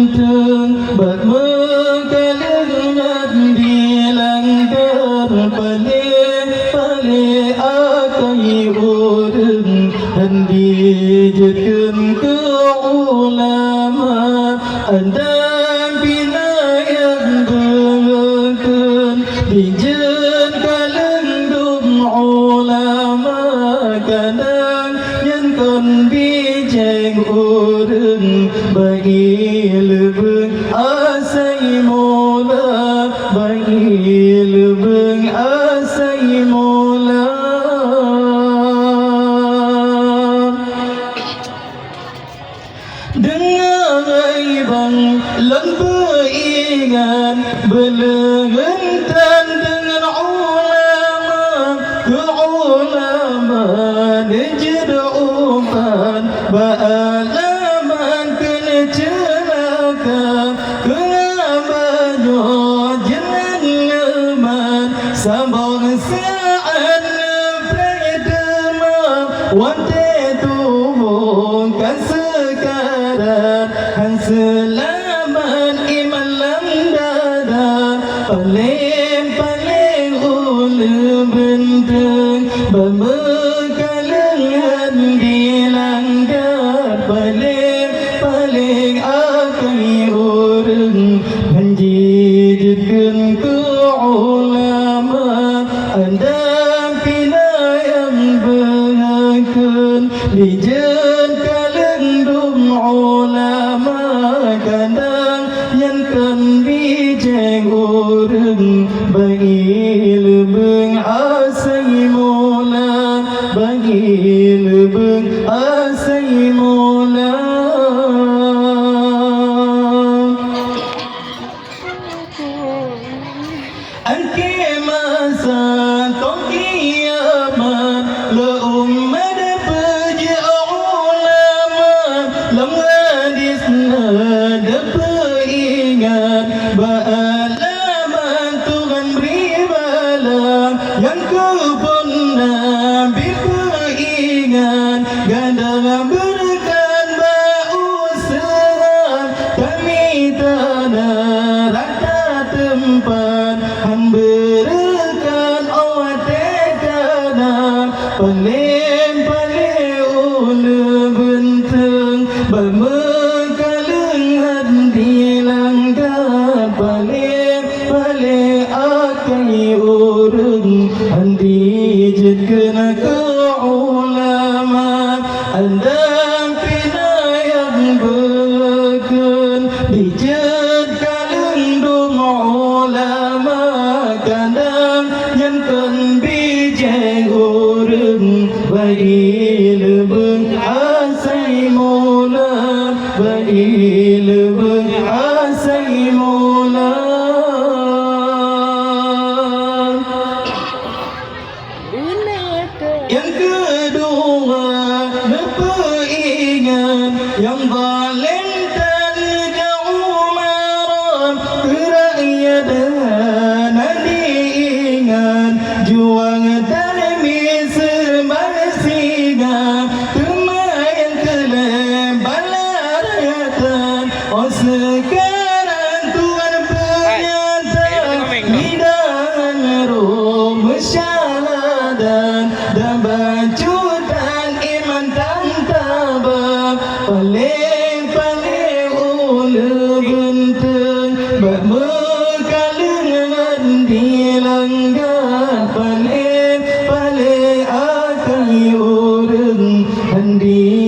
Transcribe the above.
benteng bermekalengan di langgar pale akai urang dan dijadikan ke ulama andang binayang berken dijadikan kalendung ulama kadang yang kon bijeng urang bagi lebeng asai mola bagi lebeng asai mola dengar bang lan beringan berlengan dengan ulama ke ulama nejid umpan ba'alaman kena celaka kengabanyo jenang leman sabang saat lepai demam wante tubuh kan sekarang han selaman iman lam dada paling ulu benteng bermekalengan di langgar paling akai urang menjadikan ke ulama andang pinayang berangkan dijadikan kalendung ulama kadang yang kan bijeng urang bagi lebeng asai mola bagi lebeng asai mola angke masa tong kiamat le ummad puji ulama lam hadis nada peringat ba'alaman Tuhan beribalah yang kupon Nabi peringat ganda berkan bau serang kami tanah rata tempat hamberakan awat tekana paling ulu benteng bermekalengan di langgar paling akai urang andi jadikan ke ulama andang pinayang berken dijadikan kalendung ulama kadang yang kan bijeng urang bagi lebeng asai mola bagi lebeng asai mola yang kedua neperingan yang Valentine Umaran kerakyatan diingat juang tanami semarsingan kemayan kelembalan oh sekarang Tuhan pernyataan hidangan rum syahadan dan bacutan iman tantabah paling ulu benteng bermekalengan di langgar paling akai urang andi